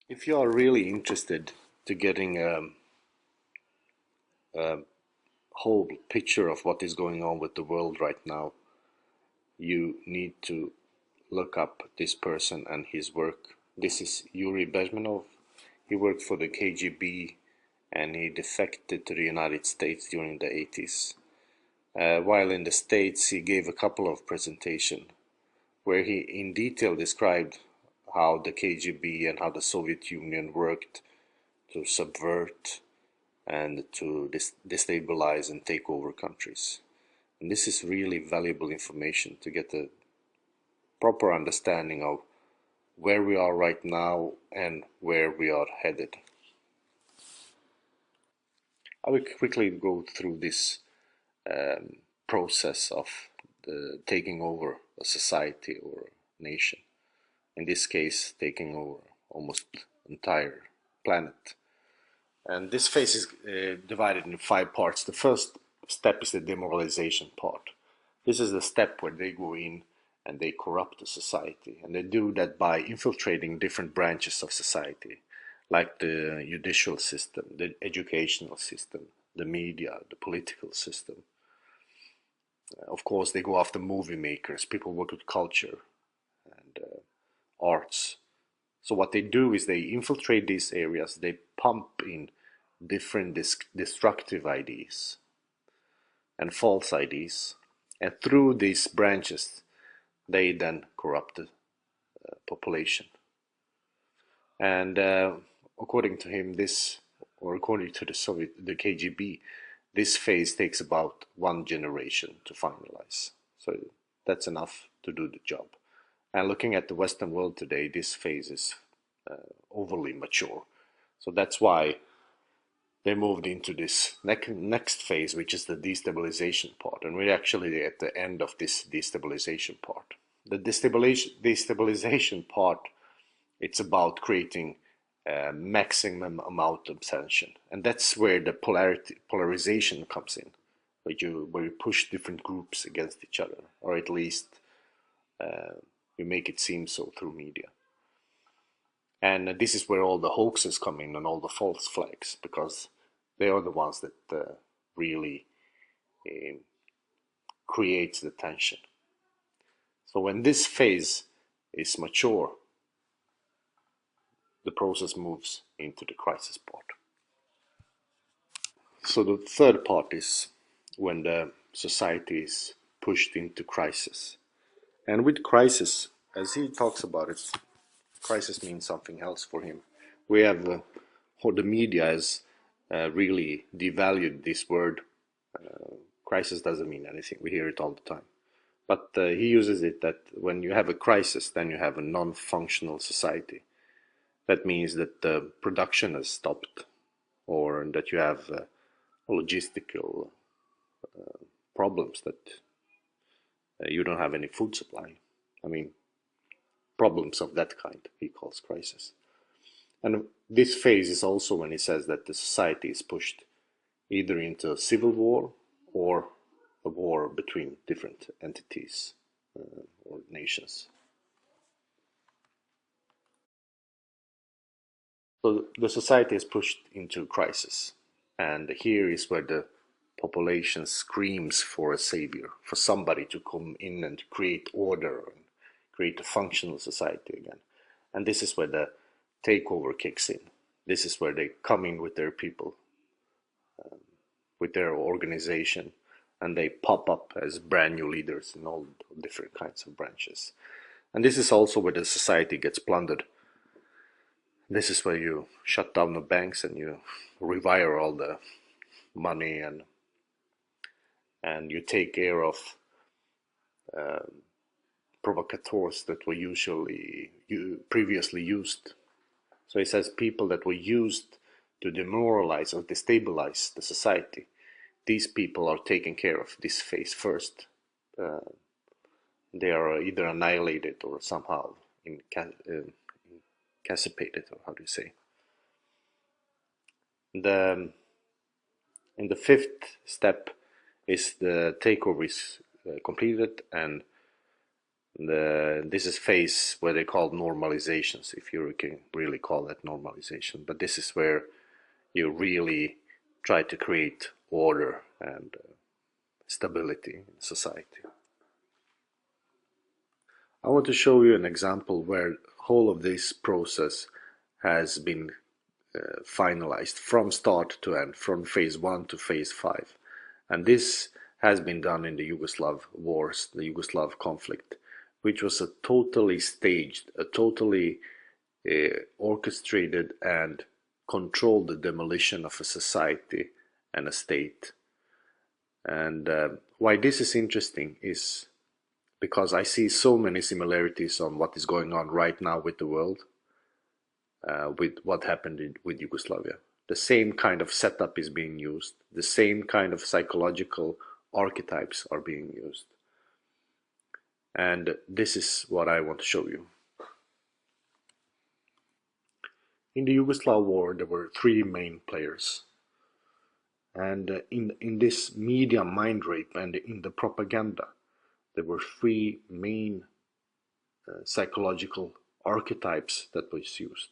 If you are really interested to getting a whole picture of what is going on with the world right now, you need to look up this person and his work. This is Yuri Bezmenov. He worked for the KGB and he defected to the United States during the 80s. While in the States, he gave a couple of presentations where he in detail described how the KGB and how the Soviet Union worked to subvert and to destabilize and take over countries. And this is really valuable information to get a proper understanding of where we are right now and where we are headed. I will quickly go through this process of taking over a society or a nation. In this case, taking over almost entire planet. And this phase is divided into 5 parts. The first step is the demoralization part. This is the step where they go in and they corrupt the society. And they do that by infiltrating different branches of society, like the judicial system, the educational system, the media, the political system. Of course, they go after movie makers, people who work with culture and arts. So what they do is they infiltrate these areas, they pump in different destructive ideas and false ideas, and through these branches they then corrupt the population. And according to him, this, or according to the KGB, this phase takes about 1 generation to finalize. So that's enough to do the job. And looking at the Western world today, this phase is overly mature. So that's why they moved into this next phase, which is the destabilization part. And we're actually at the end of this destabilization part. The destabilization part, it's about creating a maximum amount of tension. And that's where the polarization comes in, where you push different groups against each other, or at least you make it seem so through media. And this is where all the hoaxes come in and all the false flags, because they are the ones that really uh, creates the tension. So when this phase is mature, the process moves into the crisis part. So the third part is when the society is pushed into crisis. And with crisis, as he talks about it, crisis means something else for him. We have, or the media has really devalued this word. Crisis doesn't mean anything. We hear it all the time. But he uses it that when you have a crisis, then you have a non-functional society. That means that the production has stopped, or that you have logistical problems, that you don't have any food supply. I mean, problems of that kind he calls crisis. And this phase is also when he says that the society is pushed either into a civil war or a war between different entities or nations. So the society is pushed into crisis, and here is where the population screams for a savior, for somebody to come in and create order and create a functional society again. And this is where the takeover kicks in. This is where they come in with their people, with their organization, and they pop up as brand new leaders in all different kinds of branches. And this is also where the society gets plundered. This is where you shut down the banks and you rewire all the money, and you take care of provocateurs that were usually previously used. So he says people that were used to demoralize or destabilize the society, these people are taken care of this phase first. Uh, they are either annihilated or somehow incapacitated, or how do you say? The In the fifth step is the takeover is completed, and This is phase where they call normalizations, if you can really call that normalization. But this is where you really try to create order and stability in society. I want to show you an example where whole of this process has been finalized from start to end, from phase 1 to phase 5. And this has been done in the Yugoslav wars, the Yugoslav conflict, which was a totally staged, a totally orchestrated and controlled demolition of a society and a state. And why this is interesting is because I see so many similarities on what is going on right now with the world, with what happened with Yugoslavia. The same kind of setup is being used, the same kind of psychological archetypes are being used. And this is what I want to show you. In the Yugoslav war, there were three main players. And in this media mind rape and in the propaganda, there were three main psychological archetypes that was used.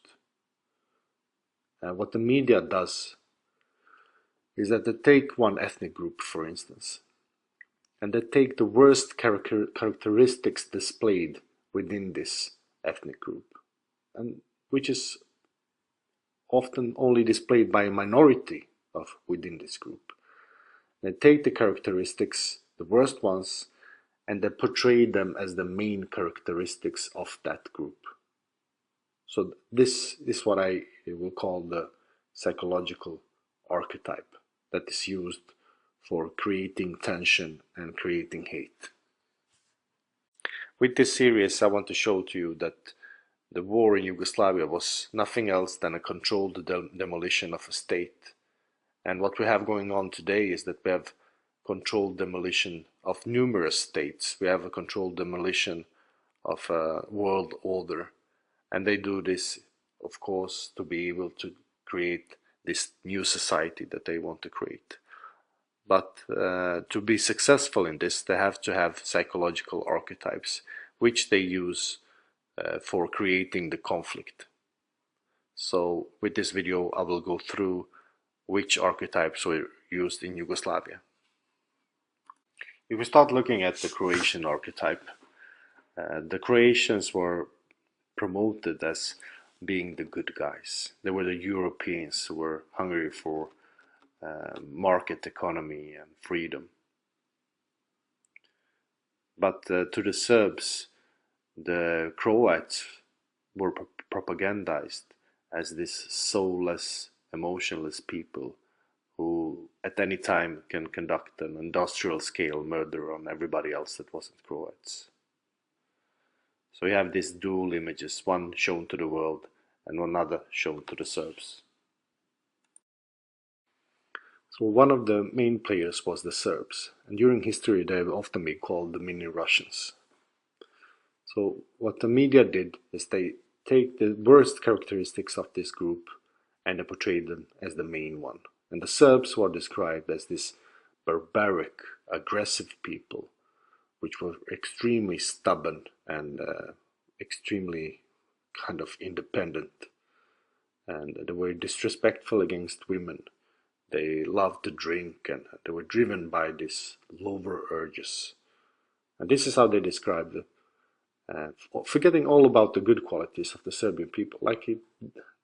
What the media does is that they take one ethnic group, for instance, and they take the worst characteristics displayed within this ethnic group, and which is often only displayed by a minority of within this group. They take the characteristics, the worst ones, and they portray them as the main characteristics of that group. So this is what I will call the psychological archetype that is used for creating tension and creating hate. With this series, I want to show to you that the war in Yugoslavia was nothing else than a controlled demolition of a state. And what we have going on today is that we have controlled demolition of numerous states. We have a controlled demolition of a world order. And they do this, of course, to be able to create this new society that they want to create. But to be successful in this, they have to have psychological archetypes, which they use for creating the conflict. So with this video, I will go through which archetypes were used in Yugoslavia. If we start looking at the Croatian archetype, the Croatians were promoted as being the good guys. They were the Europeans who were hungry for market economy and freedom. But to the Serbs, the Croats were propagandized as this soulless, emotionless people who at any time can conduct an industrial scale murder on everybody else that wasn't Croats. So you have these dual images, one shown to the world and one other shown to the Serbs. So one of the main players was the Serbs, and during history they have often been called the mini Russians. So what the media did is they take the worst characteristics of this group and they portrayed them as the main one. And the Serbs were described as this barbaric, aggressive people, which were extremely stubborn and extremely kind of independent. And they were disrespectful against women. They loved to drink and they were driven by these lower urges. And this is how they described it. Forgetting all about the good qualities of the Serbian people, like it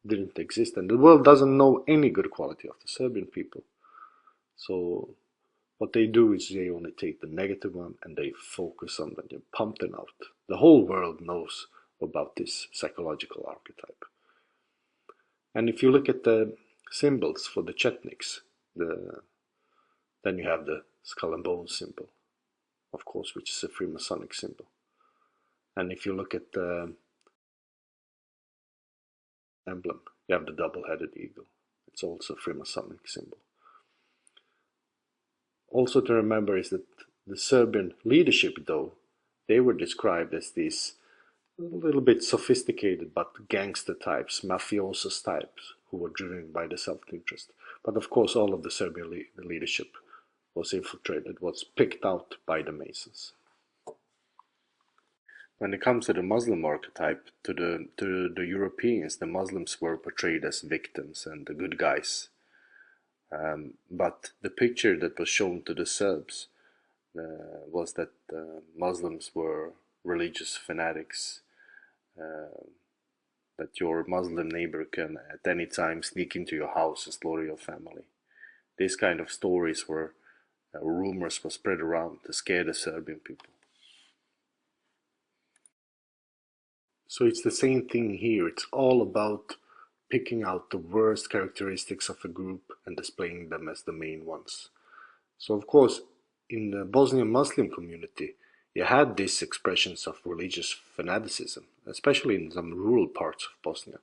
didn't exist. And the world doesn't know any good quality of the Serbian people. So what they do is they only take the negative one and they focus on them, they pump them out. The whole world knows about this psychological archetype. And if you look at the symbols for the Chetniks, then you have the skull and bones symbol, of course, which is a Freemasonic symbol. And if you look at the emblem, you have the double-headed eagle. It's also a Freemasonic symbol. Also to remember is that the Serbian leadership, though, they were described as these a little bit sophisticated but gangster types, mafiosos types, who were driven by the self-interest. But of course all of the Serbian leadership was infiltrated, was picked out by the Masons. When it comes to the Muslim archetype, to the Europeans, the Muslims were portrayed as victims and the good guys. But the picture that was shown to the Serbs was that Muslims were religious fanatics, that your Muslim neighbor can at any time sneak into your house and slaughter your family. These kind of stories were rumors were spread around to scare the Serbian people. So it's the same thing here. It's all about picking out the worst characteristics of a group and displaying them as the main ones. So of course, in the Bosnian Muslim community, you had these expressions of religious fanaticism, especially in some rural parts of Bosnia.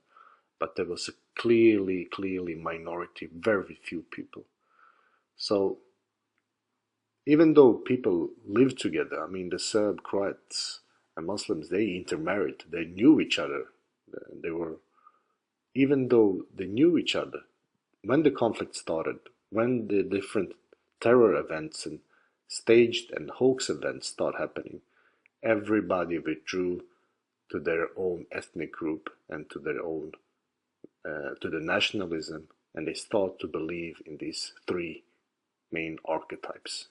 But there was a clearly minority, very few people. So even though people lived together, I mean, the Serb, Croats, and Muslims, they intermarried. They knew each other. They were, even though they knew each other, when the conflict started, when the different terror events and staged and hoax events start happening, everybody withdrew to their own ethnic group and to their own, to the nationalism, and they start to believe in these three main archetypes.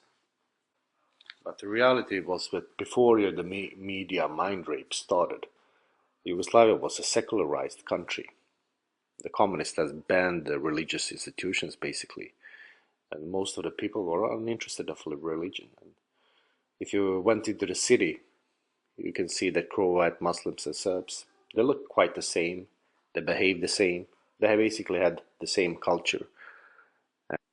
But the reality was that before the media mind rape started, Yugoslavia was a secularized country. The communists had banned the religious institutions basically, and most of the people were uninterested of religion. And if you went into the city, you can see that Croat Muslims and Serbs, they look quite the same, they behave the same, they basically had the same culture.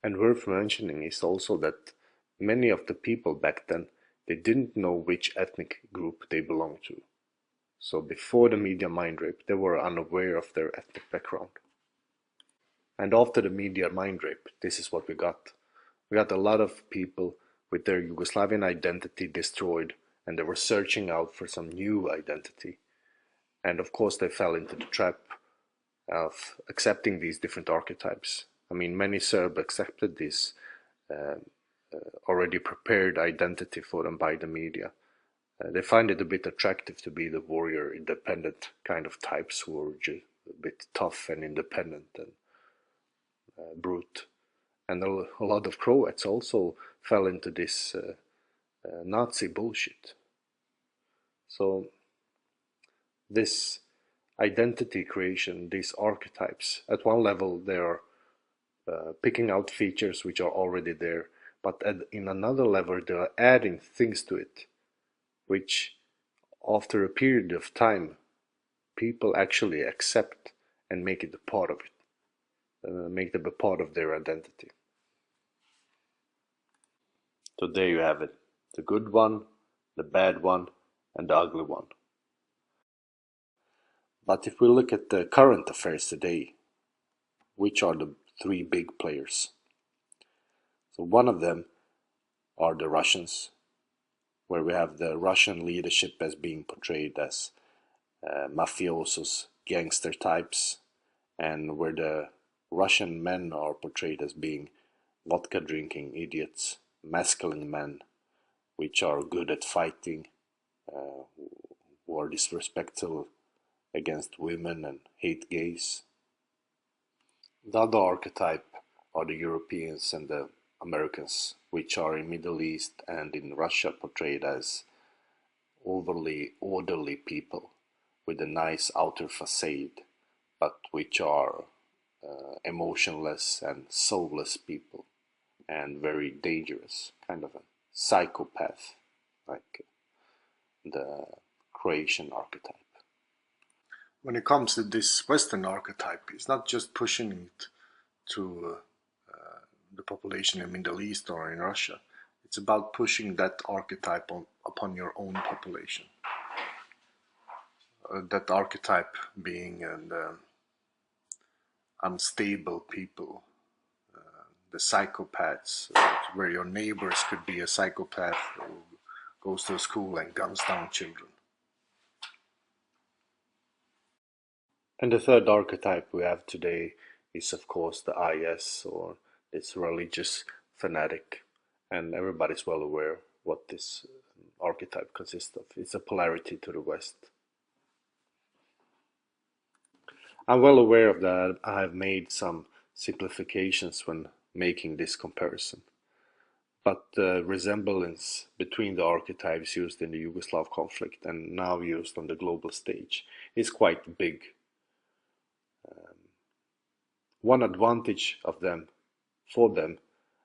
And worth mentioning is also that many of the people back then, they didn't know which ethnic group they belonged to. So before the media mind rape, they were unaware of their ethnic background. And after the media mind rape, this is what we got. We got a lot of people with their Yugoslavian identity destroyed, and they were searching out for some new identity. And of course, they fell into the trap of accepting these different archetypes. I mean, many Serbs accepted this uh, already prepared identity for them by the media. They find it a bit attractive to be the warrior, independent kind of types who are just a bit tough and independent and brute. And a lot of Croats also fell into this Nazi bullshit. So this identity creation, these archetypes, at one level they are picking out features which are already there, but in another level they are adding things to it, which after a period of time people actually accept and make it a part of it, make them a part of their identity. So there you have it, the good one, the bad one, and the ugly one. But if we look at the current affairs today, which are the three big players? So one of them are the Russians, where we have the Russian leadership as being portrayed as mafiosos, gangster types, and where the Russian men are portrayed as being vodka drinking idiots, masculine men, which are good at fighting, who are disrespectful against women and hate gays. The other archetype are the Europeans and the Americans, which are in Middle East and in Russia portrayed as overly orderly people with a nice outer facade, but which are emotionless and soulless people and very dangerous, kind of a psychopath, like the Croatian archetype. When it comes to this Western archetype, it's not just pushing it to the population in Middle East or in Russia. It's about pushing that archetype upon your own population. That archetype being the unstable people, the psychopaths, where your neighbors could be a psychopath who goes to school and guns down children. And the third archetype we have today is, of course, the IS, or this religious fanatic, and everybody's well aware what this archetype consists of. It's a polarity to the West. I'm well aware of that. I have made some simplifications when making this comparison. But the resemblance between the archetypes used in the Yugoslav conflict and now used on the global stage is quite big. One advantage of them, for them,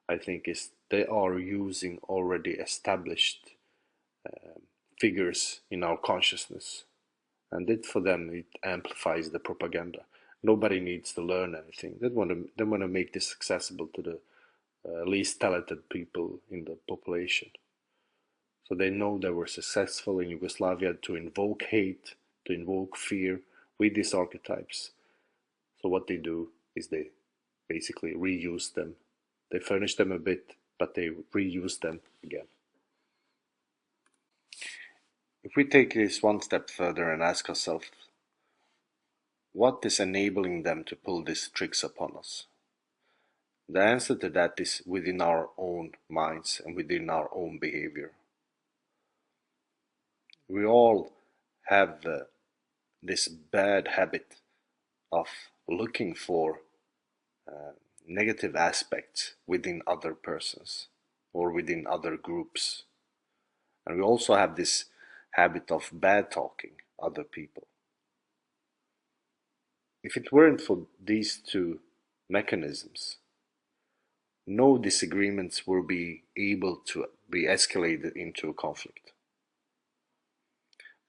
I think, is they are using already established figures in our consciousness, and it for them it amplifies the propaganda. Nobody needs to learn anything. They want to make this accessible to the least talented people in the population. So they know they were successful in Yugoslavia to invoke hate, to invoke fear with these archetypes. So what they do is they basically reuse them. They furnish them a bit, but they reuse them again. If we take this one step further and ask ourselves, what is enabling them to pull these tricks upon us? The answer to that is within our own minds and within our own behavior. We all have this bad habit of looking for negative aspects within other persons or within other groups. And we also have this habit of bad talking other people. If it weren't for these two mechanisms, no disagreements would be able to be escalated into a conflict.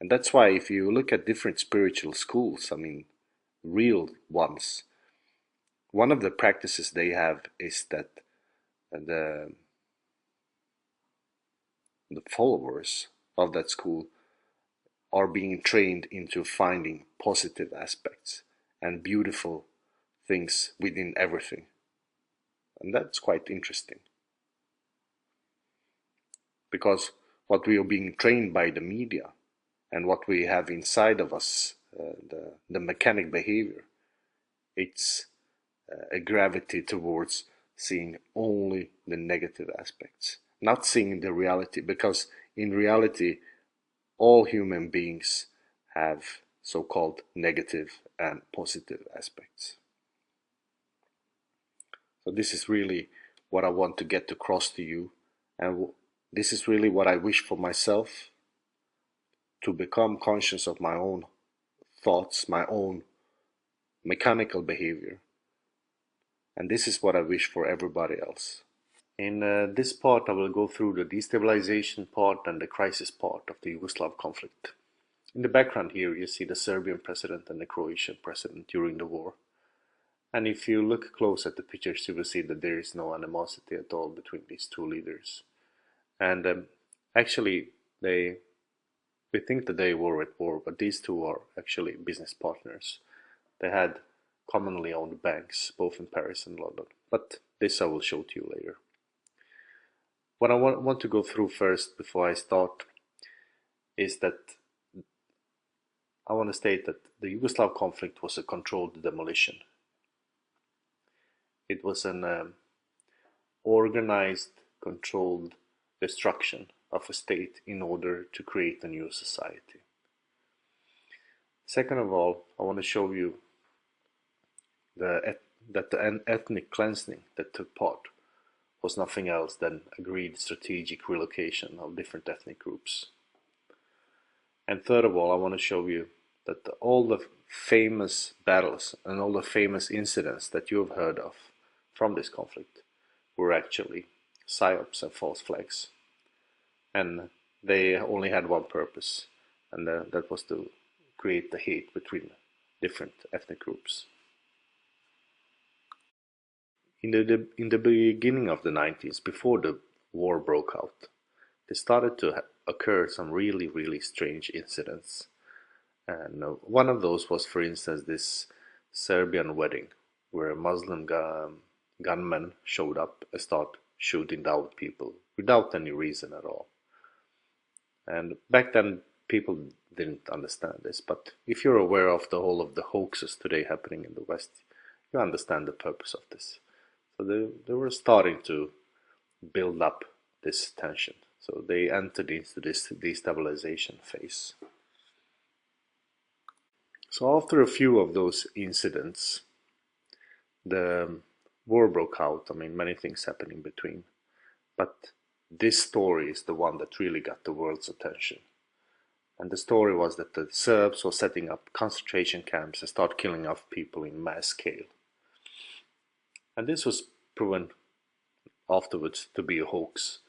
And that's why if you look at different spiritual schools, I mean, real ones, one of the practices they have is that the, the followers of that school are being trained into finding positive aspects and beautiful things within everything. And that's quite interesting. Because what we are being trained by the media and what we have inside of us, the mechanic behavior, it's a gravity towards seeing only the negative aspects, not seeing the reality, because in reality, all human beings have so-called negative and positive aspects. So this is really what I want to get across to you, and this is really what I wish for myself, to become conscious of my own thoughts, my own mechanical behavior. And this is what I wish for everybody else. In this part, I will go through the destabilization part and the crisis part of the Yugoslav conflict. In the background here, you see the Serbian president and the Croatian president during the war. And if you look close at the pictures, you will see that there is no animosity at all between these two leaders. And actually, we think that they were at war, but these two are actually business partners. They had commonly owned banks, both in Paris and London. But this I will show to you later. What I want to go through first before I start is that I want to state that the Yugoslav conflict was a controlled demolition. It was an organized, controlled destruction of a state in order to create a new society. Second of all, I want to show you that the ethnic cleansing that took part was nothing else than agreed strategic relocation of different ethnic groups. And third of all, I want to show you that all the famous battles and all the famous incidents that you have heard of from this conflict were actually psyops and false flags. And they only had one purpose, and that was to create the hate between different ethnic groups. In the beginning of the 90s, before the war broke out, there started to occur some really strange incidents. And one of those was, for instance, this Serbian wedding where a Muslim gunman showed up and started shooting down people without any reason at all. And back then people didn't understand this, but if you're aware of the whole of the hoaxes today happening in the West, you understand the purpose of this. So they were starting to build up this tension. So they entered into this destabilization phase. So after a few of those incidents, the war broke out. I mean, many things happened in between. But this story is the one that really got the world's attention. And the story was that the Serbs were setting up concentration camps and start killing off people in mass scale. And this was proven afterwards to be a hoax,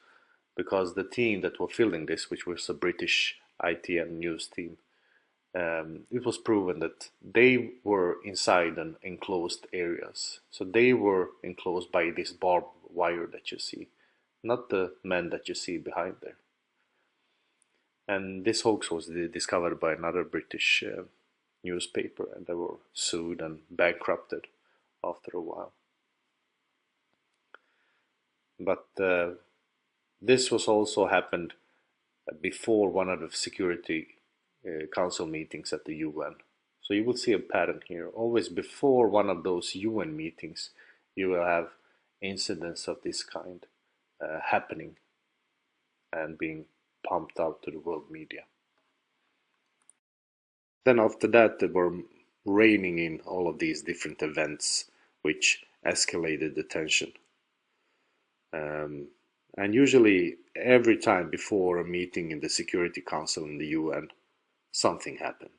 because the team that were filming this, which was a British ITN news team, it was proven that they were inside an enclosed areas. So they were enclosed by this barbed wire that you see, not the men that you see behind there. And this hoax was discovered by another British newspaper, and they were sued and bankrupted after a while. But this was also happened before one of the Security Council meetings at the UN. So you will see a pattern here. Always before one of those UN meetings, you will have incidents of this kind happening and being pumped out to the world media. Then after that, they were raining in all of these different events which escalated the tension. And usually every time before a meeting in the Security Council in the UN, something happened.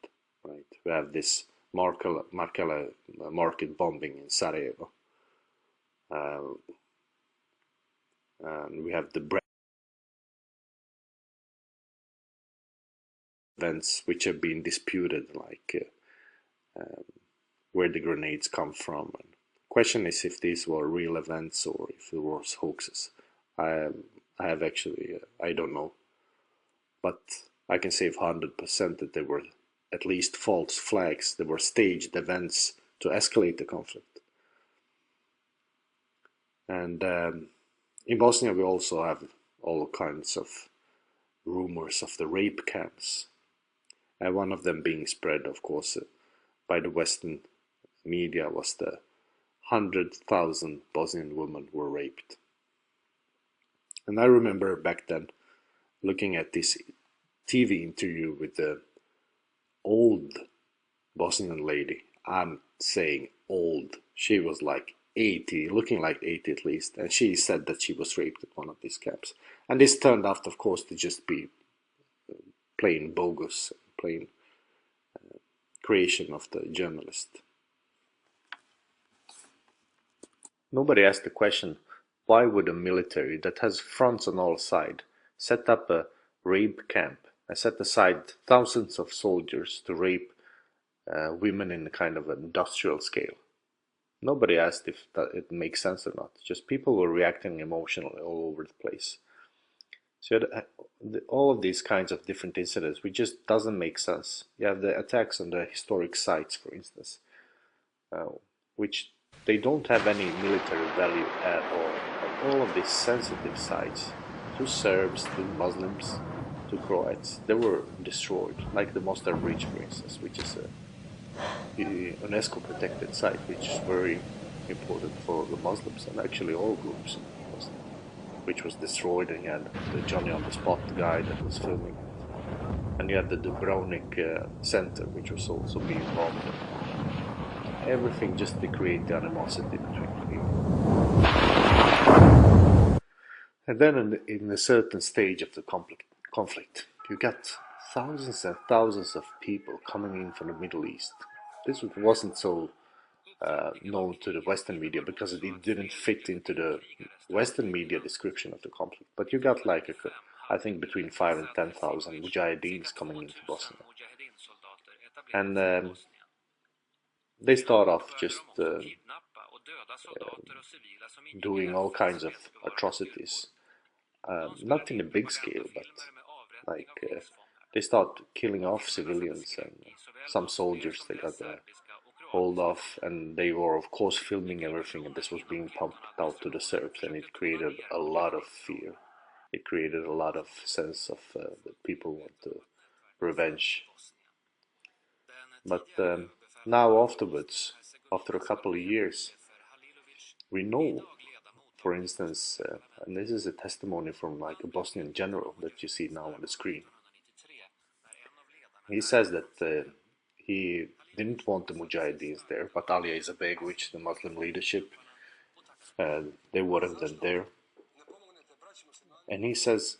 Right? We have this market bombing in Sarajevo. And we have the events which have been disputed, like where the grenades come from. And question is if these were real events or if it was hoaxes. I have actually, I don't know, but I can say 100% that there were at least false flags. There were staged events to escalate the conflict. And in Bosnia we also have all kinds of rumors of the rape camps. And one of them being spread, of course, by the Western media was the 100,000 Bosnian women were raped. And I remember back then looking at this TV interview with the old Bosnian lady. I'm saying old. She was like 80, looking like 80 at least, and she said that she was raped at one of these camps. And this turned out, of course, to just be plain bogus, plain creation of the journalist. Nobody asked the question, why would a military that has fronts on all sides set up a rape camp and set aside thousands of soldiers to rape women in a kind of an industrial scale? Nobody asked if it makes sense or not. Just people were reacting emotionally all over the place. So all of these kinds of different incidents, which just doesn't make sense. You have the attacks on the historic sites, for instance, which they don't have any military value at all. But all of these sensitive sites, to Serbs, to Muslims, to Croats, they were destroyed. Like the Mostar Bridge, for instance, which is a UNESCO protected site, which is very important for the Muslims and actually all groups, which was destroyed. And you had the Johnny on the spot guy that was filming it, and you had the Dubrovnik center, which was also being bombed. Everything just to create the animosity between people. And then in a certain stage of the conflict, you got thousands and thousands of people coming in from the Middle East. This wasn't so known to the Western media because it didn't fit into the Western media description of the conflict. But you got like, I think, between 5 and 10,000 mujahideens coming into Bosnia. And they start off just doing all kinds of atrocities. Not in a big scale, but like they start killing off civilians and some soldiers they got hold of, and they were of course filming everything, and this was being pumped out to the Serbs, and it created a lot of fear. It created a lot of sense of that people want to revenge. But now afterwards, after a couple of years, we know for instance, and this is a testimony from like a Bosnian general that you see now on the screen. He says that he didn't want the Mujahideens there, but Ali Izetbegovic, the Muslim leadership, they wanted them there. And he says,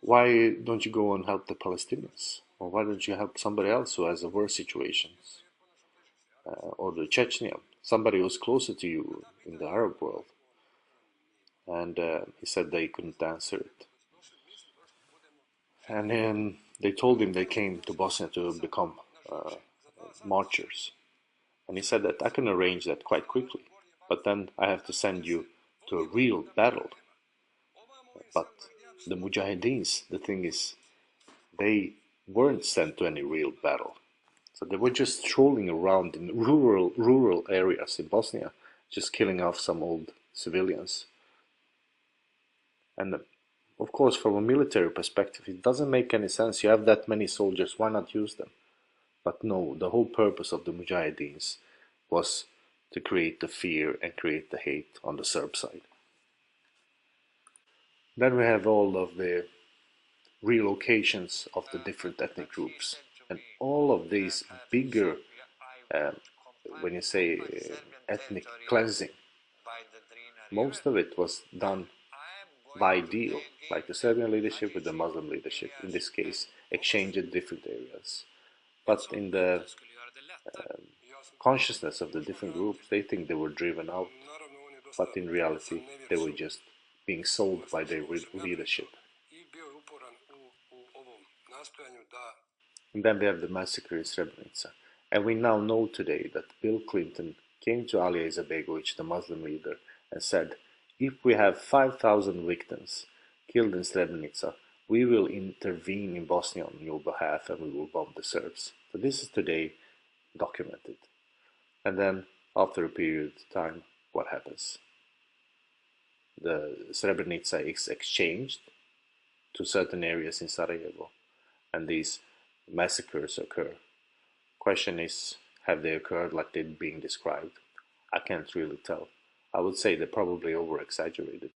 why don't you go and help the Palestinians? Or why don't you help somebody else who has a worse situation? Or the Chechnya, somebody who's closer to you in the Arab world. And he said they couldn't answer it. And they told him they came to Bosnia to become marchers. And he said that I can arrange that quite quickly, but then I have to send you to a real battle. But the Mujahideens, the thing is, they weren't sent to any real battle. So they were just strolling around in rural areas in Bosnia, just killing off some old civilians. And of course, from a military perspective, it doesn't make any sense. You have that many soldiers, why not use them? But no, the whole purpose of the Mujahideens was to create the fear and create the hate on the Serb side. Then we have all of the relocations of the different ethnic groups. And all of these bigger, when you say ethnic cleansing, most of it was done by deal, like the Serbian leadership with the Muslim leadership, in this case, exchanged different areas. But in the consciousness of the different groups, they think they were driven out, but in reality, they were just being sold by their leadership. And then we have the massacre in Srebrenica. And we now know today that Bill Clinton came to Ali Izetbegovic, the Muslim leader, and said, if we have 5,000 victims killed in Srebrenica, we will intervene in Bosnia on your behalf and we will bomb the Serbs. So this is today documented. And then, after a period of time, what happens? The Srebrenica is exchanged to certain areas in Sarajevo, and these massacres occur. Question is, have they occurred like they're being described? I can't really tell. I would say they're probably over-exaggerated.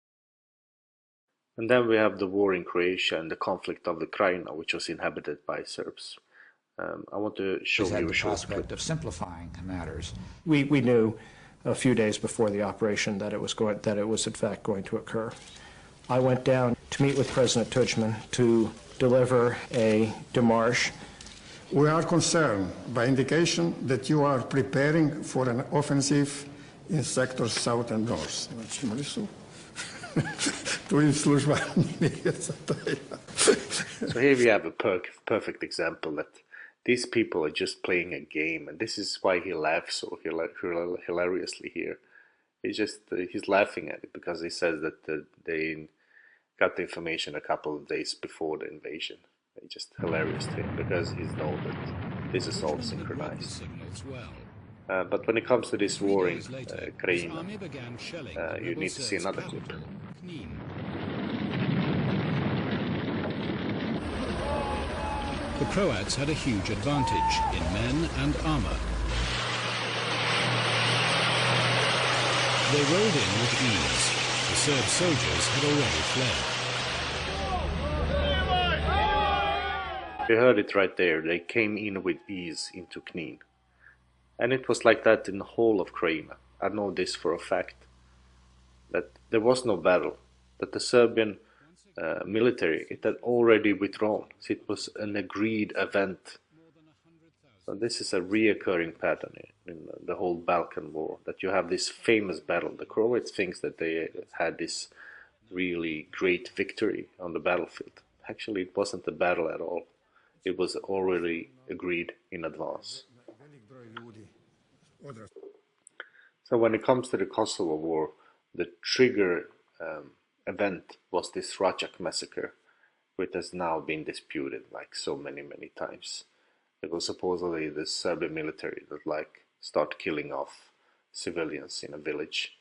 And then we have the war in Croatia and the conflict of the Krajina, which was inhabited by Serbs. I want to show you a short clip. Of simplifying matters. We knew a few days before the operation that it was in fact going to occur. I went down to meet with President Tudjman to deliver a démarche. We are concerned by indication that you are preparing for an offensive in sectors south and north. So here we have a perfect example that these people are just playing a game, and this is why he laughs so hilariously here. He's laughing at it because he says that they got the information a couple of days before the invasion. It's just hilarious to him because he knows that this is all synchronized. But when it comes to this war in Krajina, you need to see another clip. The Croats had a huge advantage in men and armour. They rolled in with ease. The Serb soldiers had already fled. You heard it right there. They came in with ease into Knin. And it was like that in the whole of Krajina. I know this for a fact. That there was no battle. That the Serbian military, it had already withdrawn. So it was an agreed event. So this is a reoccurring pattern in the whole Balkan War, that you have this famous battle. The Croats think that they had this really great victory on the battlefield. Actually, it wasn't a battle at all. It was already agreed in advance. So when it comes to the Kosovo War, the trigger event was this Rajak massacre, which has now been disputed like so many times. It was supposedly the Serbian military that start killing off civilians in a village.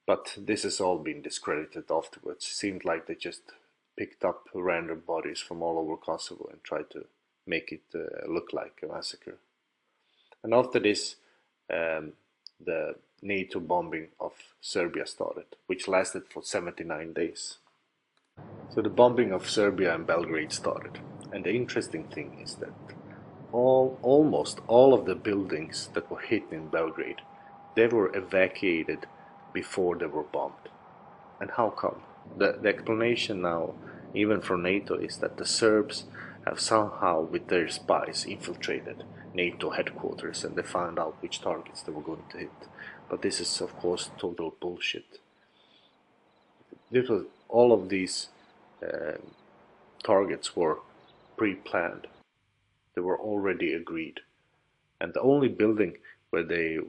But this has all been discredited afterwards. It seemed like they just picked up random bodies from all over Kosovo and tried to make it look like a massacre. And after this, the NATO bombing of Serbia started, which lasted for 79 days. So the bombing of Serbia and Belgrade started. And the interesting thing is that almost all of the buildings that were hit in Belgrade, they were evacuated before they were bombed. And how come? The explanation now, even from NATO, is that the Serbs have somehow, with their spies, infiltrated NATO headquarters and they found out which targets they were going to hit. But this is, of course, total bullshit. All of these targets were pre-planned. They were already agreed. And the only building where there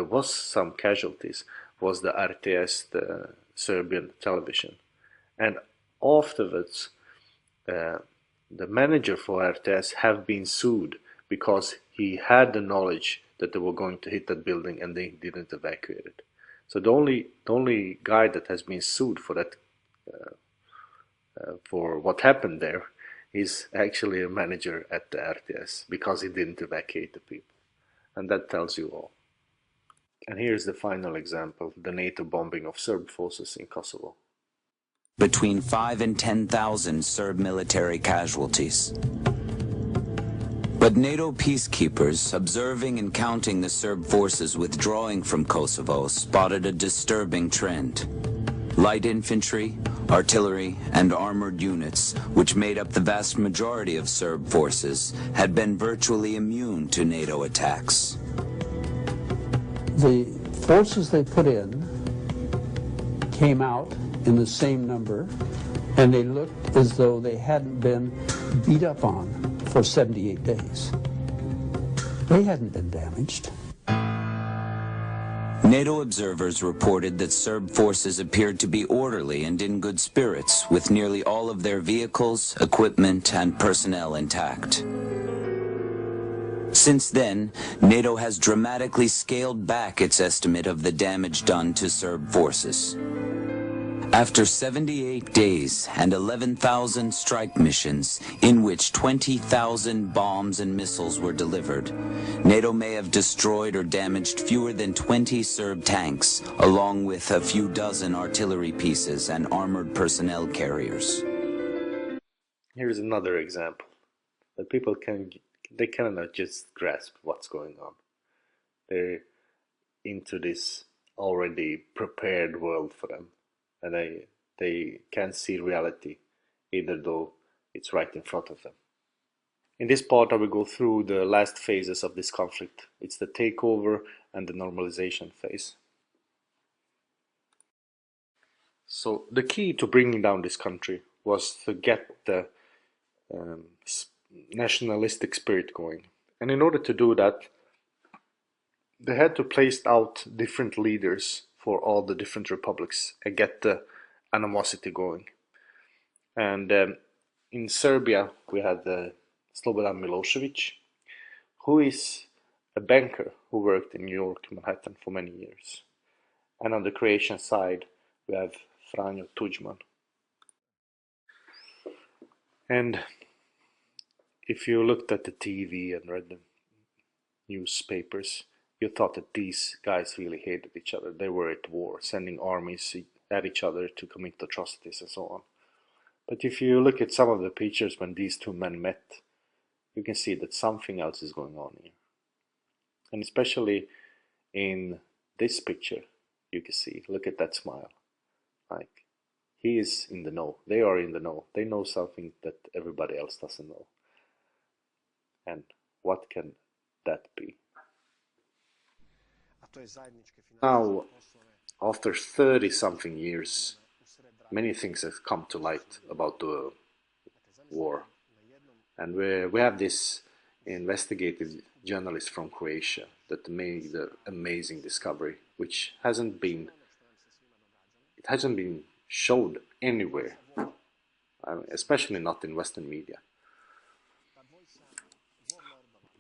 was some casualties was the RTS, the Serbian television. And afterwards, the manager for RTS have been sued because he had the knowledge that they were going to hit that building and they didn't evacuate it. So the only guy that has been sued for that, for what happened there, is actually a manager at the RTS because he didn't evacuate the people. And that tells you all. And here's the final example, the NATO bombing of Serb forces in Kosovo. Between 5 and 10,000 Serb military casualties. But NATO peacekeepers, observing and counting the Serb forces withdrawing from Kosovo, spotted a disturbing trend. Light infantry, artillery, and armored units, which made up the vast majority of Serb forces, had been virtually immune to NATO attacks. The forces they put in came out in the same number, and they looked as though they hadn't been beat up on for 78 days. They hadn't been damaged. NATO observers reported that Serb forces appeared to be orderly and in good spirits, with nearly all of their vehicles, equipment, and personnel intact. Since then, NATO has dramatically scaled back its estimate of the damage done to Serb forces. After 78 days and 11,000 strike missions, in which 20,000 bombs and missiles were delivered, NATO may have destroyed or damaged fewer than 20 Serb tanks, along with a few dozen artillery pieces and armored personnel carriers. Here's another example that people cannot just grasp what's going on. They're into this already prepared world for them. And they can't see reality, even though it's right in front of them. In this part, I will go through the last phases of this conflict. It's the takeover and the normalization phase. So the key to bringing down this country was to get the nationalistic spirit going. And in order to do that, they had to place out different leaders for all the different republics and get the animosity going. And in Serbia, we had Slobodan Milosevic, who is a banker who worked in New York, Manhattan for many years. And on the Croatian side, we have Franjo Tudjman. And if you looked at the TV and read the newspapers, you thought that these guys really hated each other. They were at war, sending armies at each other to commit atrocities and so on. But if you look at some of the pictures when these two men met, you can see that something else is going on here. And especially in this picture, you can see, look at that smile. Like, he is in the know. They are in the know. They know something that everybody else doesn't know. And what can that be? Now, after 30-something years, many things have come to light about the war. And we have this investigative journalist from Croatia that made the amazing discovery, which hasn't been showed anywhere, especially not in Western media.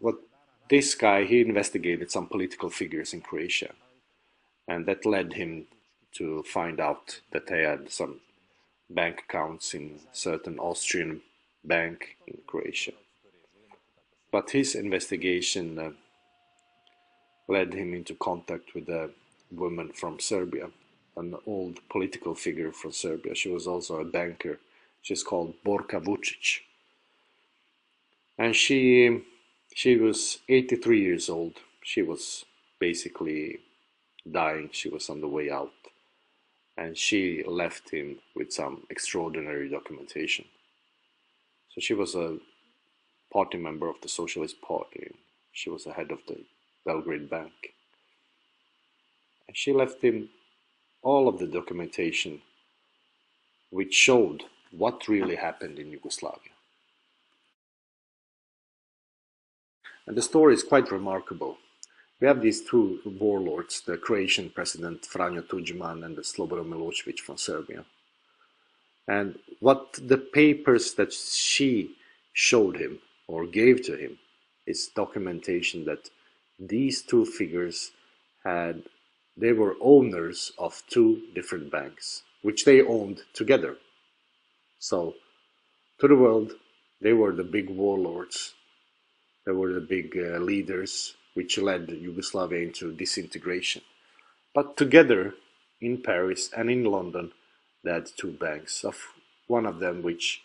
What this guy, he investigated some political figures in Croatia, and that led him to find out that they had some bank accounts in certain Austrian bank in Croatia. But his investigation led him into contact with a woman from Serbia, an old political figure from Serbia. She was also a banker. She's called Borka Vucic. And she was 83 years old. She was basically dying. She was on the way out. And she left him with some extraordinary documentation. So she was a party member of the Socialist Party. She was the head of the Belgrade Bank. And she left him all of the documentation which showed what really happened in Yugoslavia. And the story is quite remarkable. We have these two warlords, the Croatian president Franjo Tudjman and the Slobodan Milosevic from Serbia. And what the papers that she showed him or gave to him is documentation that these two figures they were owners of two different banks, which they owned together. So, to the world, they were the big warlords. They were the big leaders which led Yugoslavia into disintegration. But together, in Paris and in London, they had two banks. Of one of them, which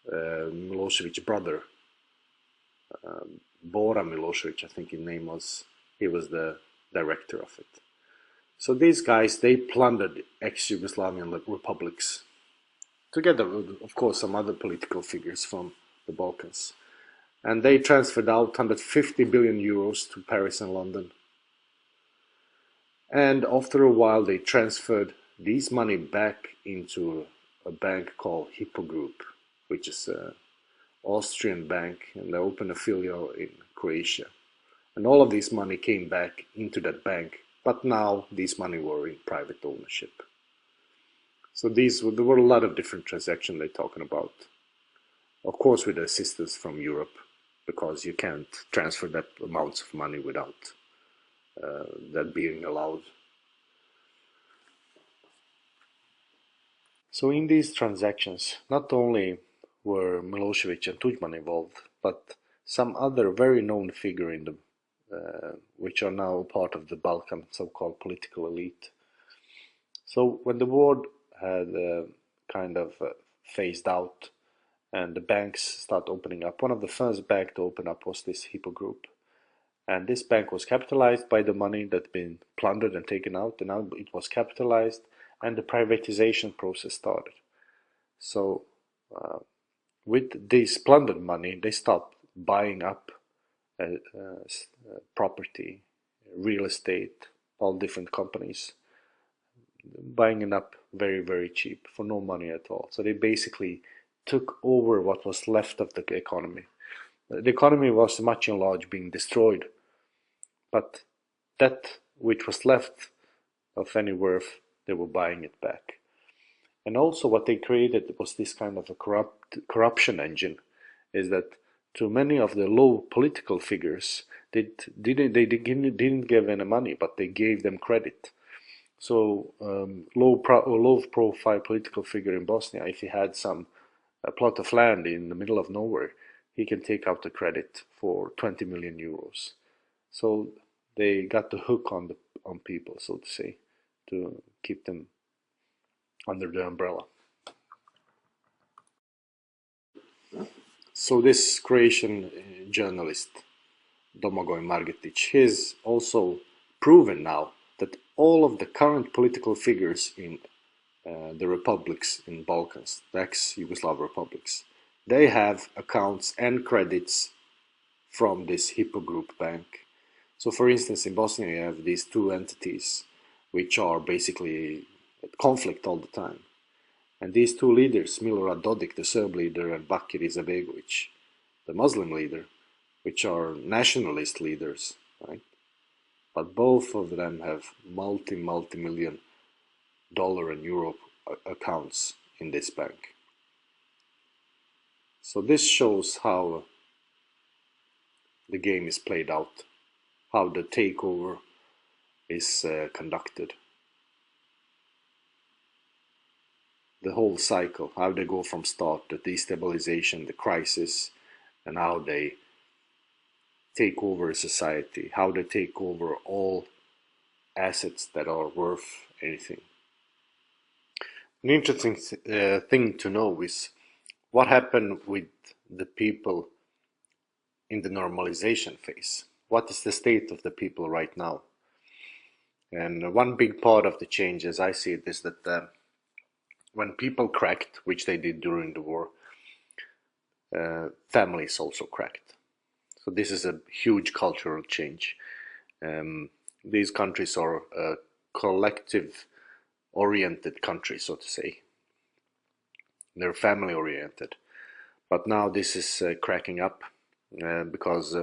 Milosevic's brother, Bora Milosevic, I think his name was, he was the director of it. So these guys, they plundered ex-Yugoslavian republics, together with, of course, some other political figures from the Balkans. And they transferred out 150 billion euros to Paris and London. And after a while, they transferred this money back into a bank called Hypo Group, which is an Austrian bank, and they opened a filial in Croatia. And all of this money came back into that bank, but now this money were in private ownership. So there were a lot of different transactions they're talking about. Of course, with assistance from Europe, because you can't transfer that amounts of money without that being allowed. So in these transactions, not only were Milosevic and Tudjman involved, but some other very known figure in the which are now part of the Balkan so-called political elite. So when the war had kind of phased out and the banks start opening up, one of the first banks to open up was this Hypo Group. And this bank was capitalized by the money that had been plundered and taken out, and now it was capitalized, and the privatization process started. So with this plundered money, they stopped buying up property, real estate, all different companies, buying it up very, very cheap for no money at all. So they basically took over what was left of the economy. The economy was much and large being destroyed, but that which was left of any worth, they were buying it back. And also what they created was this kind of a corruption engine, is that to many of the low political figures, they didn't give any money, but they gave them credit. So low profile political figure in Bosnia, if he had a plot of land in the middle of nowhere, he can take out the credit for 20 million euros. So they got the hook on people, so to say, to keep them under the umbrella. So this Croatian journalist, Domagoj Margetić, he's also proven now that all of the current political figures in the republics in Balkans, the ex-Yugoslav republics, they have accounts and credits from this Hypo Group bank. So for instance, in Bosnia you have these two entities which are basically at conflict all the time. And these two leaders, Milorad Dodik, the Serb leader, and Bakir Izetbegović, the Muslim leader, which are nationalist leaders, right? But both of them have multi-million dollar and euro accounts in this bank. So this shows how the game is played out, how the takeover is conducted. The whole cycle, how they go from start, the destabilization, the crisis, and how they take over society, how they take over all assets that are worth anything. An interesting thing to know is what happened with the people in the normalization phase. What is the state of the people right now? And one big part of the change, as I see it, is that when people cracked, which they did during the war, families also cracked. So this is a huge cultural change. These countries are collective-oriented countries, so to say. They're family-oriented. But now this is cracking up because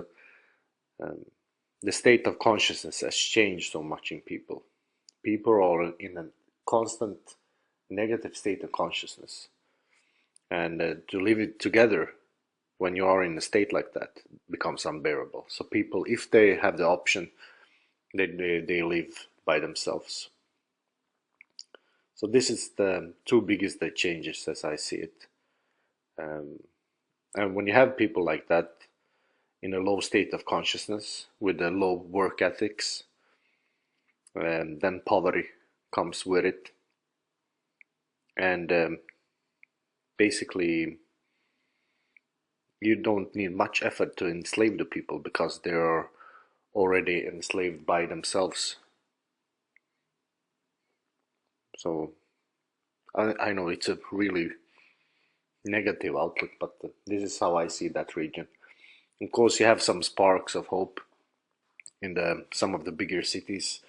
the state of consciousness has changed so much in people. People are in a constant negative state of consciousness. And to live it together when you are in a state like that becomes unbearable. So people, if they have the option, they live by themselves. So this is the two biggest changes as I see it. And when you have people like that in a low state of consciousness with a low work ethics, then poverty comes with it. And basically, you don't need much effort to enslave the people because they are already enslaved by themselves. So I know it's a really negative outlook, but this is how I see that region. Of course, you have some sparks of hope in some of the bigger cities.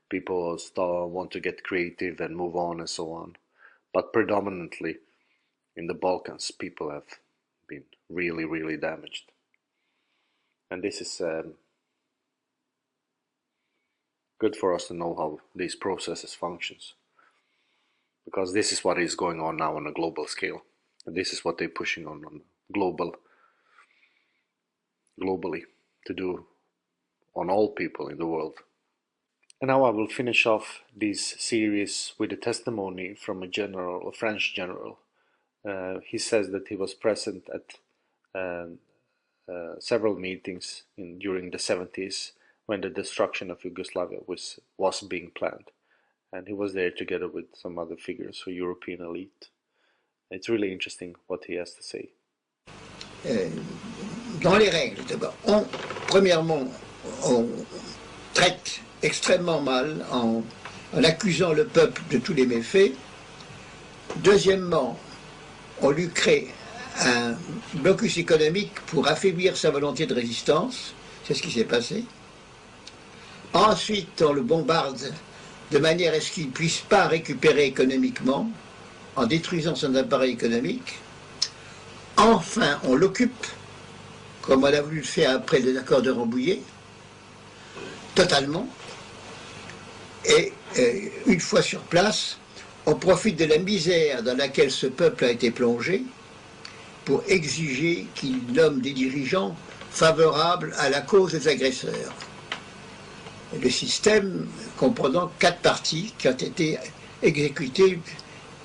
People want to get creative and move on and so on. But predominantly in the Balkans, people have been really, really damaged. And this is good for us to know how these processes functions. Because this is what is going on now on a global scale. And this is what they're pushing on globally to do on all people in the world. And now I will finish off this series with a testimony from a French general. He says that he was present at several meetings during the 70s when the destruction of Yugoslavia was being planned. And he was there together with some other figures, a European elite. It's really interesting what he has to say. Dans les règles, d'abord, premièrement, on traite extrêmement mal en accusant le peuple de tous les méfaits. Deuxièmement, on lui crée un blocus économique pour affaiblir sa volonté de résistance. C'est ce qui s'est passé. Ensuite, on le bombarde de manière à ce qu'il ne puisse pas récupérer économiquement en détruisant son appareil économique. Enfin, on l'occupe, comme on a voulu le faire après les accords de Rambouillet, totalement. Et une fois sur place, on profite de la misère dans laquelle ce peuple a été plongé pour exiger qu'il nomme des dirigeants favorables à la cause des agresseurs. Le système comprenant 4 parties qui ont été exécutées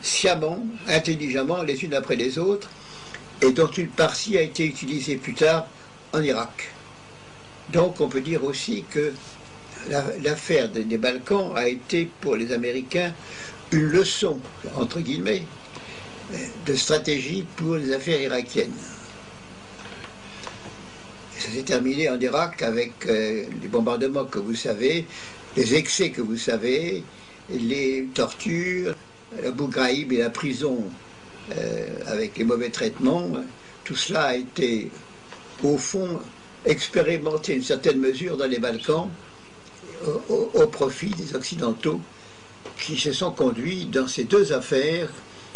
sciemment, intelligemment, les unes après les autres, et dont une partie a été utilisée plus tard en Irak. Donc on peut dire aussi que l'affaire des Balkans a été pour les Américains une leçon, entre guillemets, de stratégie pour les affaires irakiennes. Ça s'est terminé en Irak avec les bombardements que vous savez, les excès que vous savez, les tortures, Abu Ghraib et la prison avec les mauvais traitements. Tout cela a été, au fond, expérimenté une certaine mesure dans les Balkans au profit des Occidentaux qui se sont conduits dans ces deux affaires,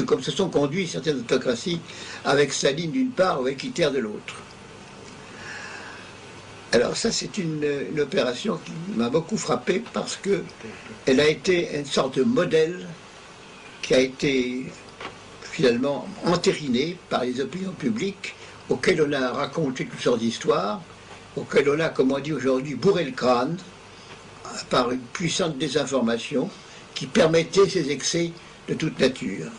comme se sont conduits certaines autocraties avec Staline d'une part ou avec Hitler de l'autre. Alors ça, c'est une opération qui m'a beaucoup frappé parce qu'elle a été une sorte de modèle qui a été finalement entériné par les opinions publiques auxquelles on a raconté toutes sortes d'histoires, auxquelles on a, comme on dit aujourd'hui, bourré le crâne par une puissante désinformation qui permettait ces excès de toute nature.